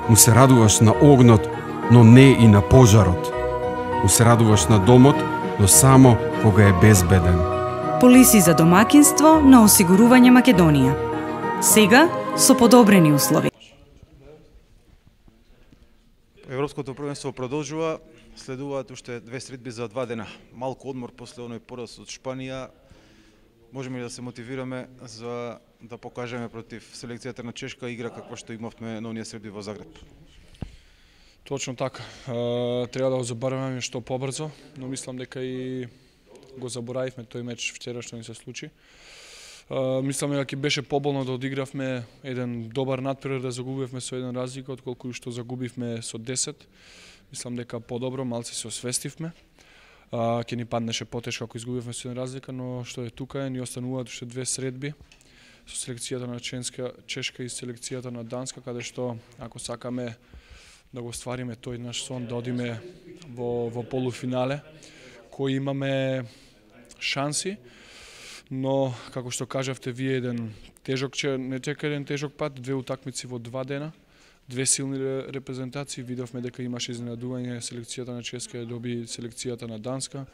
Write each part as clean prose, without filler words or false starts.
му се радуваш на огнот, но не и на пожарот. Му се радуваш на домот, но само кога е безбеден. Полиси за домакинство на осигурување Македонија. Сега со подобрени услови. Европското првенство продолжува, следуваат уште две средби за 2 дена. Малку одмор после оној пораз од Шпанија. Можеме ли да се мотивираме за да покажеме против селекцијата на Чешка игра како што имавме на оние средби во Загреб? Точно така. Треба да го забораваме што побрзо, но мислам дека и го заборавивме тој меч вчера што ни се случи. Мислам дека беше поболно да одигравме еден добар надпревар, да загубивме со 1 разлика, отколку што загубивме со 10. Мислам дека подобро, малце се освестивме. Ќе ни паднеше потешко ако изгубивме со 1 разлика, но што е тука ни остануваат уште 2 средби со селекцијата на Чешка и селекцијата на Данска, каде што ако сакаме да го ствариме тој наш сон, да одиме во полуфинале, кои имаме шанси, но како што кажавте вие, еден тежок, не чека еден тежок пат, 2 утакмици во 2 дена, 2 силни репрезентации, видовме дека имаше изненадување, селекцијата на Чешка ја доби селекцијата на Данска,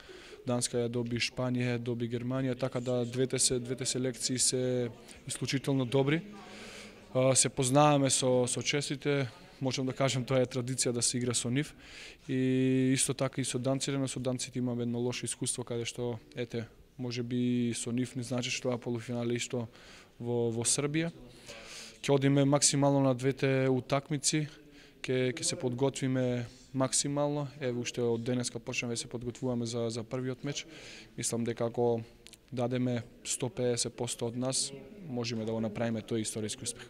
Данска ја доби Шпанија, ја доби Германија, така да двете селекции се исклучително добри. Се познаваме со честите, можам да кажам тоа е традиција да се игра со нив и исто така и со данците, но со данците имаме едно лошо искуство каде што може би со нив не значи што тоа полуфинале исто во Србија. Ќе одиме максимално на двете утакмици, ќе се подготвиме максимално. Еве уште од денеска почнеме да се подготвуваме за првиот меч. Мислам дека ако дадеме 150% од нас, можеме да го направиме тој историски успех.